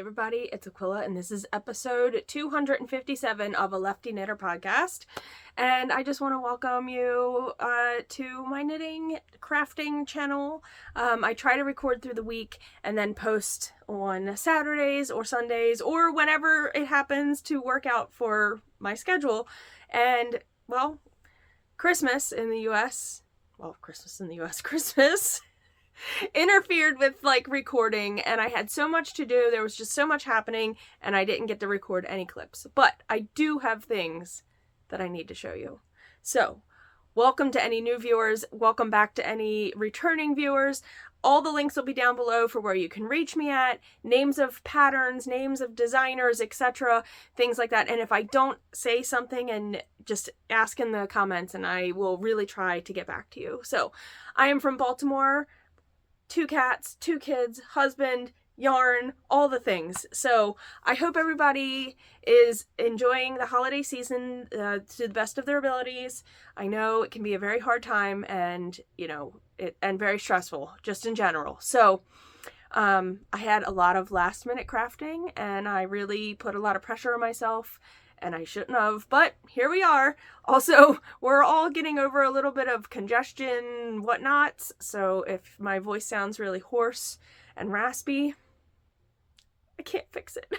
everybody, it's Aquila, and this is episode 257 of a Lefty Knitter podcast. And I just want to welcome you to my knitting crafting channel. I try to record through the week and then post on Saturdays or Sundays or whenever it happens to work out for my schedule. And, well, Christmas interfered with recording, and I had so much to do. There was just so much happening, and I didn't get to record any clips. But I do have things that I need to show you. So, welcome to any new viewers. Welcome back to any returning viewers. All the links will be down below for where you can reach me at, names of patterns, names of designers, etc., things like that. And if I don't say something, and just ask in the comments, and I will really try to get back to you. So, I am from Baltimore. 2 cats, 2 kids, husband, yarn, all the things. So I hope everybody is enjoying the holiday season to the best of their abilities. I know it can be a very hard time, and and very stressful just in general. So I had a lot of last minute crafting, and I really put a lot of pressure on myself, and I shouldn't have, but here we are. Also, we're all getting over a little bit of congestion, whatnots, so if my voice sounds really hoarse and raspy, I can't fix it.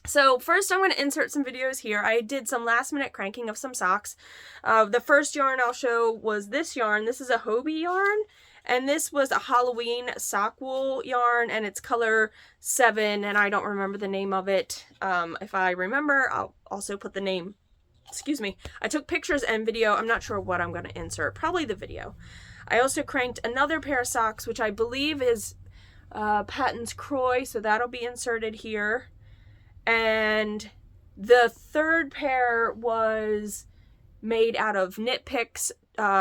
So first I'm going to insert some videos here. I did some last minute cranking of some socks. The first yarn I'll show was this yarn. This is a Hobie yarn. And this was a Halloween sock wool yarn, and it's color 7, and I don't remember the name of it. If I remember, I'll also put the name. Excuse me. I took pictures and video. I'm not sure what I'm going to insert. Probably the video. I also cranked another pair of socks, which I believe is Patton's Croy, so that'll be inserted here. And the third pair was made out of Knit Picks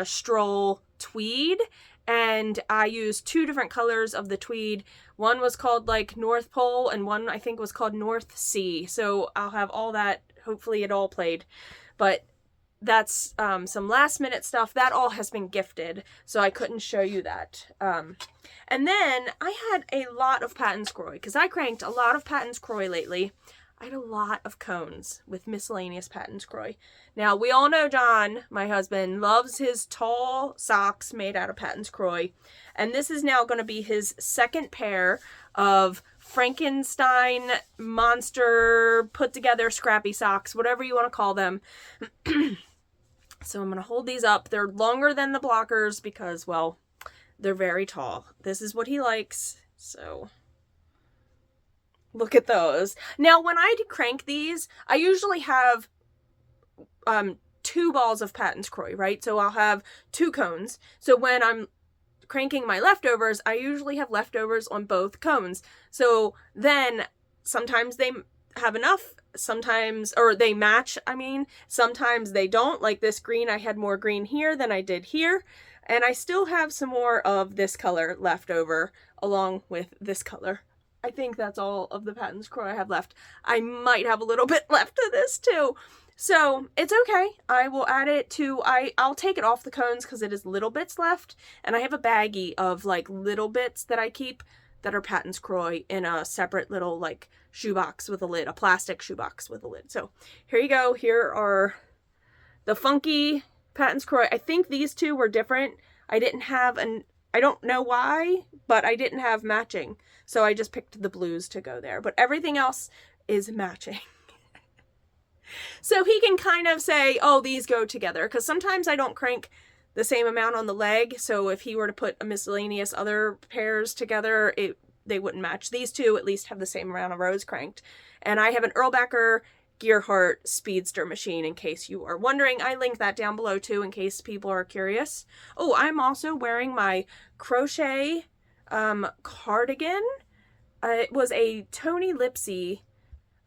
Stroll Tweed. And I used 2 different colors of the tweed. One was called North Pole, and one I think was called North Sea. So I'll have all that. Hopefully it all played. But that's some last minute stuff. That all has been gifted, so I couldn't show you that. And then I had a lot of Patton's Croy, because I cranked a lot of Patton's Croy lately. I had a lot of cones with miscellaneous Patton's Croy. Now, we all know John, my husband, loves his tall socks made out of Patton's Croy. And this is now going to be his second pair of Frankenstein monster put together scrappy socks, whatever you want to call them. So I'm going to hold these up. They're longer than the blockers because, well, they're very tall. This is what he likes, so look at those. Now, when I crank these, I usually have 2 balls of Patton's Croy, right? So I'll have 2 cones. So when I'm cranking my leftovers, I usually have leftovers on both cones. So then sometimes they have enough, sometimes, or they match, sometimes they don't. Like this green, I had more green here than I did here. And I still have some more of this color left over along with this color. I think that's all of the Patton's Croy I have left. I might have a little bit left of this too. So it's okay. I will add it to, I'll take it off the cones because it is little bits left. And I have a baggie of little bits that I keep that are Patton's Croy in a separate little shoebox with a lid, a plastic shoebox with a lid. So here you go. Here are the funky Patton's Croy. I think these 2 were different. I didn't have I don't know why, but I didn't have matching. So I just picked the blues to go there. But everything else is matching. So he can kind of say, oh, these go together. Because sometimes I don't crank the same amount on the leg. So if he were to put a miscellaneous other pairs together, they wouldn't match. These 2 at least have the same amount of rows cranked. And I have an Erlbacher Gearhart Speedster machine, in case you are wondering. I link that down below too, in case people are curious. Oh, I'm also wearing my crochet cardigan. It was a Toni Lipsey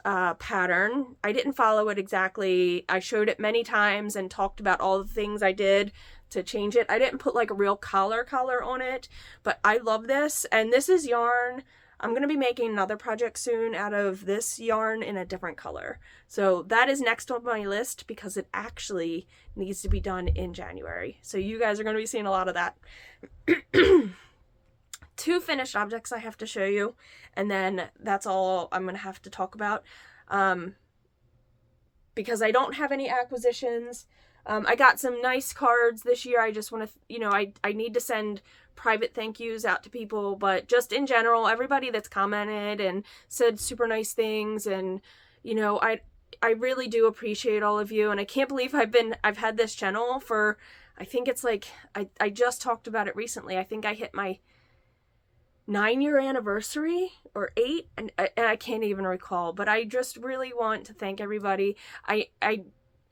pattern. I didn't follow it exactly. I showed it many times and talked about all the things I did to change it. I didn't put a real collar on it, but I love this. And this is yarn. I'm going to be making another project soon out of this yarn in a different color. So that is next on my list because it actually needs to be done in January. So you guys are going to be seeing a lot of that. Two finished objects I have to show you, and then that's all I'm going to have to talk about. Because I don't have any acquisitions. I got some nice cards this year. I just want to, you know, I need to send private thank yous out to people, but just in general, everybody that's commented and said super nice things, and, you know, I really do appreciate all of you, and I can't believe I've had this channel for, I think it's like, I just talked about it recently. I think I hit my 9-year anniversary or 8, and I can't even recall, but I just really want to thank everybody. I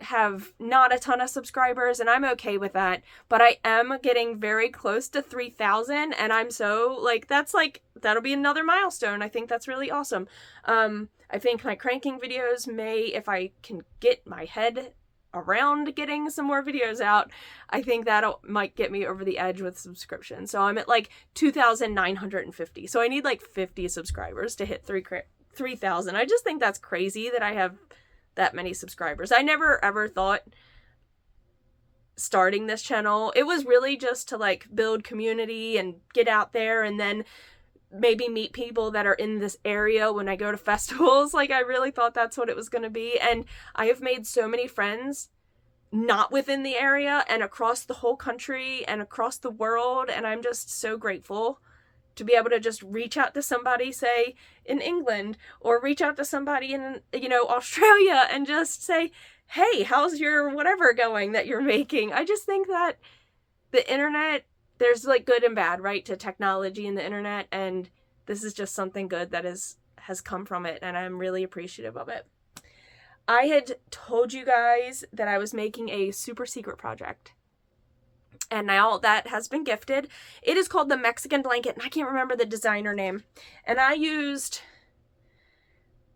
have not a ton of subscribers, and I'm okay with that, but I am getting very close to 3,000, and I'm so, like, that'll be another milestone. I think that's really awesome. I think my cranking videos may, if I can get my head around getting some more videos out, I think that might get me over the edge with subscriptions. So I'm at like 2,950. So I need like 50 subscribers to hit 3,000. I just think that's crazy that I have that many subscribers. I never ever thought starting this channel, it was really just to like build community and get out there, and then maybe meet people that are in this area when I go to festivals. Like, I really thought that's what it was going to be. And I have made so many friends not within the area and across the whole country and across the world. And I'm just so grateful to be able to just reach out to somebody, say, in England, or reach out to somebody in, you know, Australia, and just say, hey, how's your whatever going that you're making? I just think that the internet, there's like good and bad, right, to technology and the internet, and this is just something good that has come from it, and I'm really appreciative of it. I had told you guys that I was making a super secret project, and now that has been gifted. It is called the Mexican Blanket, and I can't remember the designer name, and I used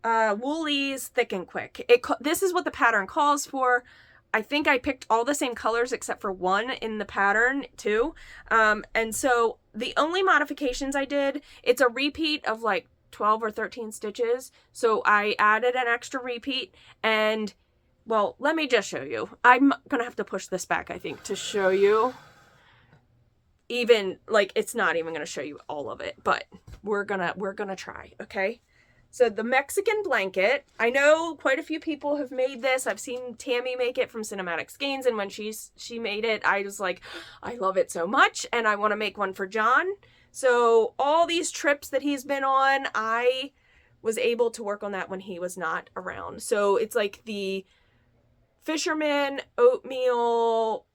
Woolies Thick and Quick. This is what the pattern calls for. I think I picked all the same colors except for one in the pattern too. And so the only modifications I did, it's a repeat of like 12 or 13 stitches. So I added an extra repeat, and, well, let me just show you. I'm gonna have to push this back, I think, to show you. Even, like, it's not even gonna show you all of it, but we're gonna try, okay? So the Mexican Blanket, I know quite a few people have made this. I've seen Tammy make it from Cinematic Skeins, and when she made it, I was like, I love it so much, and I want to make one for John. So all these trips that he's been on, I was able to work on that when he was not around. So it's like the fisherman, oatmeal,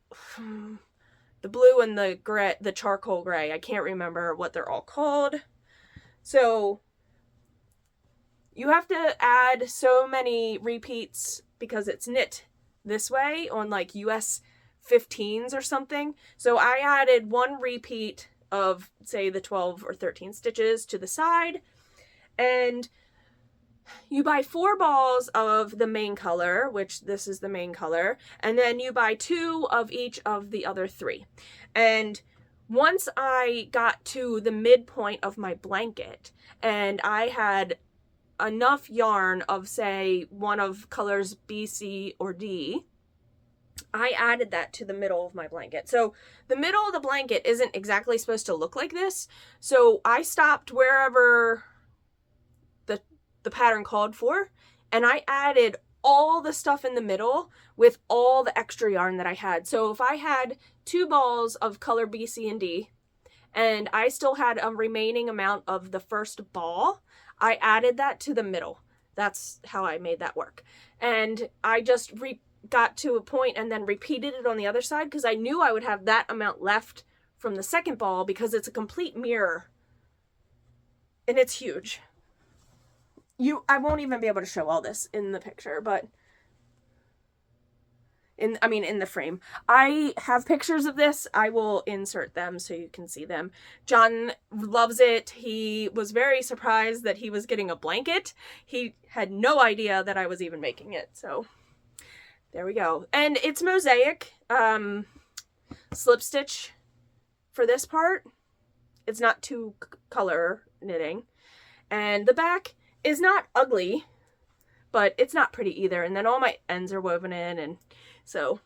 the blue and the gray, the charcoal gray. I can't remember what they're all called. So you have to add so many repeats because it's knit this way on like US 15s or something. So I added one repeat of, say, the 12 or 13 stitches to the side, and you buy 4 balls of the main color, which this is the main color, and then you buy 2 of each of the other 3. And once I got to the midpoint of my blanket and I had enough yarn of, say, one of colors B, C, or D, I added that to the middle of my blanket. So the middle of the blanket isn't exactly supposed to look like this. So I stopped wherever the pattern called for, and I added all the stuff in the middle with all the extra yarn that I had. So if I had 2 balls of color B, C, and D, and I still had a remaining amount of the first ball, I added that to the middle. That's how I made that work. And I just got to a point and then repeated it on the other side because I knew I would have that amount left from the second ball because it's a complete mirror. And it's huge. I won't even be able to show all this in the picture, but in the frame. I have pictures of this. I will insert them so you can see them. John loves it. He was very surprised that he was getting a blanket. He had no idea that I was even making it. So there we go. And it's mosaic slip stitch for this part. It's not 2 color knitting. And the back is not ugly, but it's not pretty either. And then all my ends are woven in, and so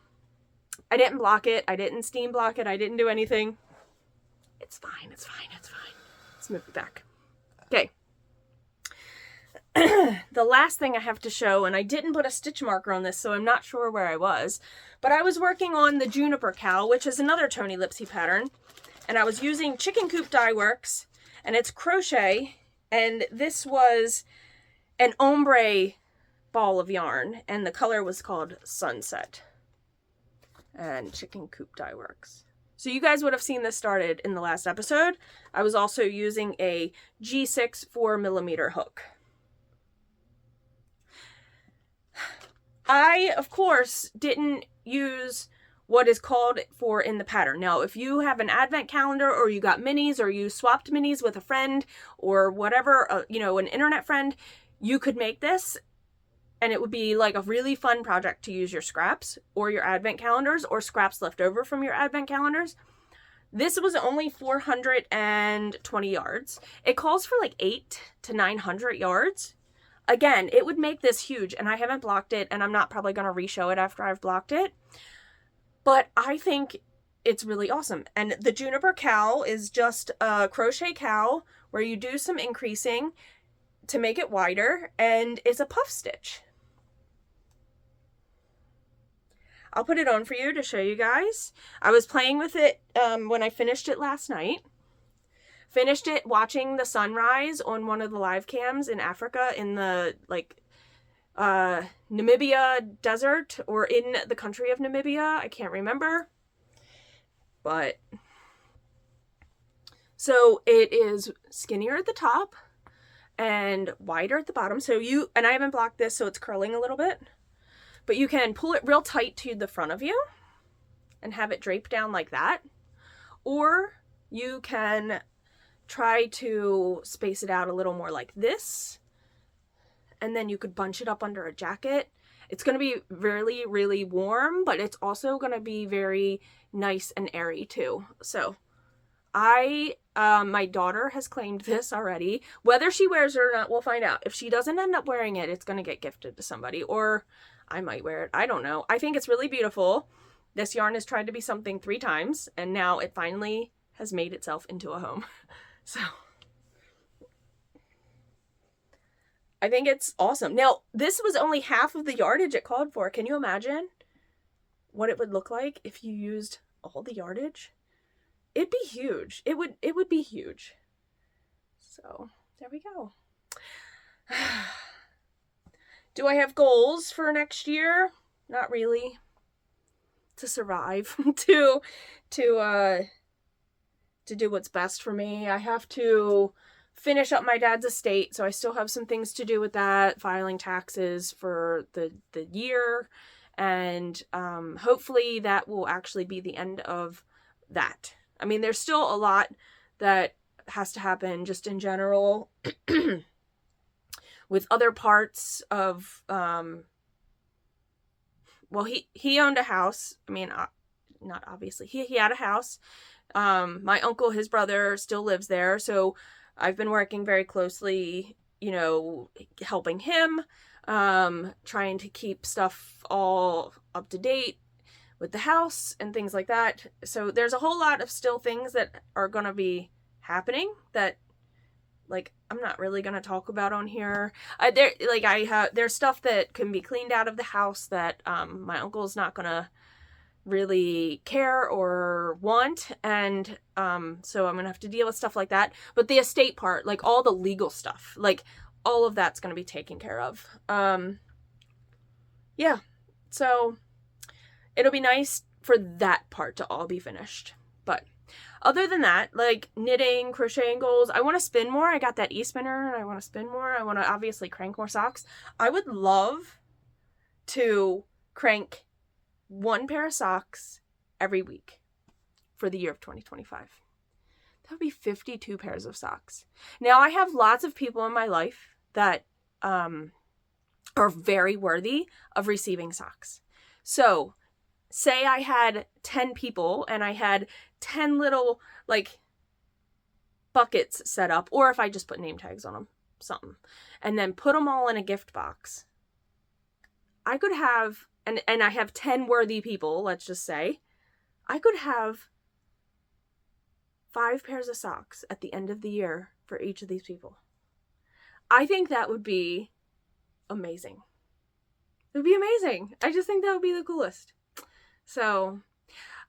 I didn't block it. I didn't steam block it. I didn't do anything. It's fine, it's fine, it's fine. Let's move it back. Okay. The last thing I have to show, and I didn't put a stitch marker on this, so I'm not sure where I was, but I was working on the Juniper Cow, which is another Toni Lipsey pattern, and I was using Chicken Coop Dye Works, and it's crochet, and this was an ombre ball of yarn, and the color was called Sunset, and Chicken Coop Dye Works. So you guys would have seen this started in the last episode. I was also using a G6 4mm hook. I, of course, didn't use what is called for in the pattern. Now, if you have an advent calendar or you got minis or you swapped minis with a friend or whatever, you know, an internet friend, you could make this and it would be like a really fun project to use your scraps or your advent calendars or scraps left over from your advent calendars. This was only 420 yards. It calls for like 800 to 900 yards. Again, it would make this huge, and I haven't blocked it, and I'm not probably going to re-show it after I've blocked it. But I think it's really awesome. And the Juniper Cow is just a crochet cow where you do some increasing to make it wider, and it's a puff stitch. I'll put it on for you to show you guys. I was playing with it when I finished it last night. Finished it watching the sunrise on one of the live cams in Africa in the Namibia desert, or in the country of Namibia. I can't remember. But so it is skinnier at the top and wider at the bottom. So and I haven't blocked this, so it's curling a little bit. But you can pull it real tight to the front of you and have it drape down like that. Or you can try to space it out a little more like this, and then you could bunch it up under a jacket. It's going to be really, really warm, but it's also going to be very nice and airy too. So my daughter has claimed this already. Whether she wears it or not, we'll find out. If she doesn't end up wearing it, it's going to get gifted to somebody, or I might wear it. I don't know. I think it's really beautiful. This yarn has tried to be something 3 times, and now it finally has made itself into a home. So I think it's awesome. Now, this was only half of the yardage it called for. Can you imagine what it would look like if you used all the yardage? It'd be huge. It would be huge. So there we go. Do I have goals for next year? Not really. To survive, to do what's best for me. I have to finish up my dad's estate, so I still have some things to do with that, filing taxes for the year, and hopefully that will actually be the end of that. I mean, there's still a lot that has to happen just in general with other parts of, well, he owned a house. I mean, not obviously, he had a house. My uncle, his brother, still lives there, so I've been working very closely, you know, helping him, trying to keep stuff all up to date with the house and things like that. So there's a whole lot of still things that are going to be happening that, like, I'm not really going to talk about on here. There's stuff that can be cleaned out of the house that my uncle's not going to really care or want, and so I'm gonna have to deal with stuff like that. But the estate part, like all the legal stuff, like all of that's gonna be taken care of. Yeah, so it'll be nice for that part to all be finished. But other than that, like knitting, crocheting goals, I want to spin more. I got that e-spinner and I want to spin more. I want to obviously crank more socks. I would love to crank 1 pair of socks every week for the year of 2025. That would be 52 pairs of socks. Now, I have lots of people in my life that are very worthy of receiving socks. So, say I had 10 people and I had 10 little, like, buckets set up, or if I just put name tags on them, something, and then put them all in a gift box, I could have, and I have 10 worthy people, let's just say, I could have 5 pairs of socks at the end of the year for each of these people. I think that would be amazing. It would be amazing. I just think that would be the coolest. So,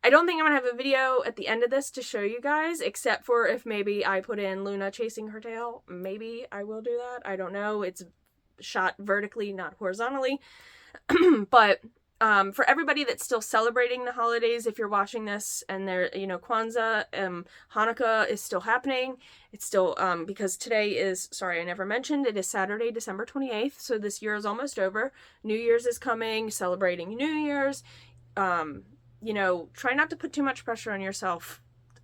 I don't think I'm going to have a video at the end of this to show you guys, except for if maybe I put in Luna chasing her tail. Maybe I will do that. I don't know. It's shot vertically, not horizontally. But for everybody that's still celebrating the holidays, if you're watching this and they're, Kwanzaa, Hanukkah is still happening. It's still, because today is, sorry, I never mentioned, it is Saturday, December 28th. So this year is almost over. New Year's is coming, celebrating New Year's. Try not to put too much pressure on yourself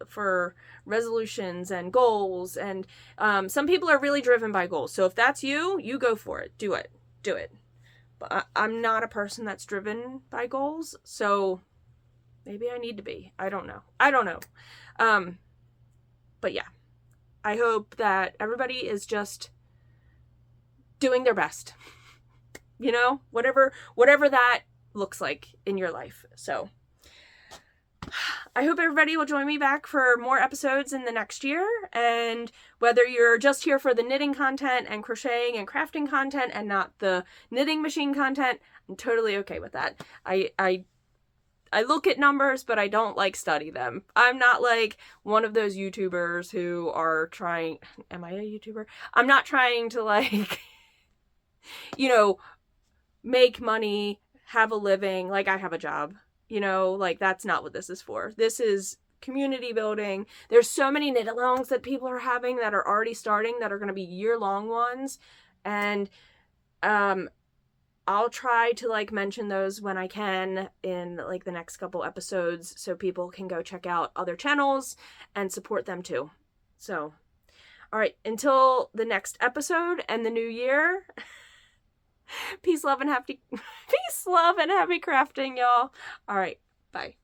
for resolutions and goals. And some people are really driven by goals. So if that's you, you go for it. Do it. But I'm not a person that's driven by goals. So maybe I need to be. I don't know. But yeah, I hope that everybody is just doing their best. Whatever that looks like in your life. So I hope everybody will join me back for more episodes in the next year. And whether you're just here for the knitting content and crocheting and crafting content and not the knitting machine content, I'm totally okay with that. I look at numbers, but I don't study them. I'm not like one of those YouTubers who are trying, am I a YouTuber? I'm not trying to make money, have a living, I have a job. That's not what this is for. This is community building. There's so many knit-alongs that people are having that are already starting that are going to be year-long ones. And I'll try to mention those when I can in the next couple episodes so people can go check out other channels and support them too. So, all right, until the next episode and the new year. Peace, love, and happy crafting, y'all. All right, bye.